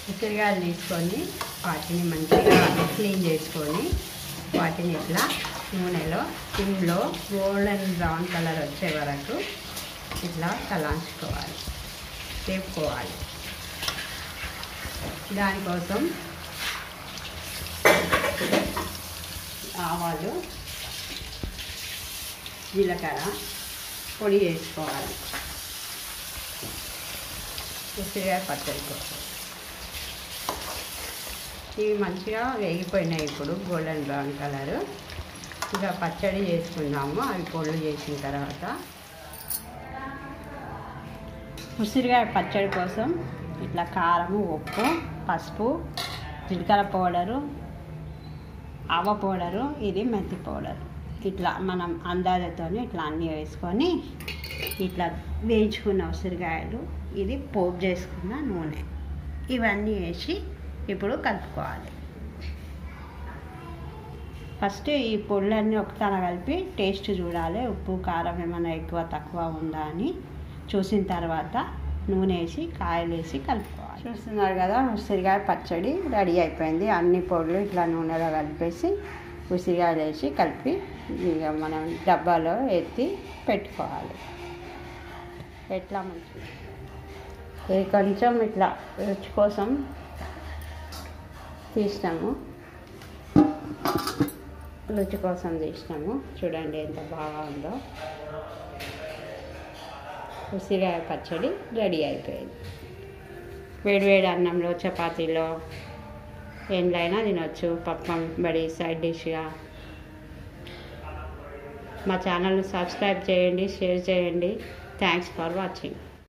ఉసిరికాయలు తీసుకొని వాటిని మంచిగా క్లీన్ చేసుకొని వాటిని ఇట్లా నూనెలో సిమ్లో గోల్డెన్ బ్రౌన్ కలర్ వచ్చే వరకు ఇట్లా తలాంచుకోవాలి, వేపుకోవాలి. దానికోసం ఆవాలు, జీలకర్ర పొడి వేసుకోవాలి ఉసిరికాయ పచ్చడి కోసం. ఇవి మంచిగా వేగిపోయినాయి. ఇప్పుడు గోల్డెన్ బ్రౌన్ కలరు. ఇక పచ్చడి చేసుకుందాము. అవి పొడులు చేసిన తర్వాత ఉసిరికాయ పచ్చడి కోసం ఇట్లా కారము, ఉప్పు, పసుపు, జీలకర్ర పౌడరు, ఆవ పౌడరు, ఇది మెంతి పౌడరు, ఇట్లా మనం అందాజతో ఇట్లా అన్నీ వేసుకొని ఇట్లా వేయించుకున్న ఉసిరికాయలు, ఇది పోపు చేసుకున్న నూనె, ఇవన్నీ వేసి ఇప్పుడు కలుపుకోవాలి. ఫస్ట్ ఈ పొడులన్నీ ఒకసారి కలిపి టేస్ట్ చూడాలి. ఉప్పు కారం ఏమైనా ఎక్కువ తక్కువ ఉందా అని చూసిన తర్వాత నూనె వేసి కాయలు వేసి కలుపుకోవాలి. చూస్తున్నారు కదా, ఉసిరికాయ పచ్చడి రెడీ అయిపోయింది. అన్ని పొడులు ఇట్లా నూనెలో కలిపేసి ఉసిరికాయలు వేసి కలిపి ఇక మనం డబ్బాలో ఎత్తి పెట్టుకోవాలి. ఎట్లా మంచిగా ఇది కొంచెం ఇట్లా రుచి కోసం తీసినాము, రుచి కోసం తీసినాము. చూడండి ఎంత బాగా ఉందో. ఉసిరికాయ పచ్చడి రెడీ అయిపోయింది. వేడివేడి అన్నంలో, చపాతీలో, ఏండ్లైనా తినొచ్చు. పప్పం బడి సైడ్ డిష్గా. మా ఛానల్ని సబ్స్క్రైబ్ చేయండి, షేర్ చేయండి. Thanks for watching.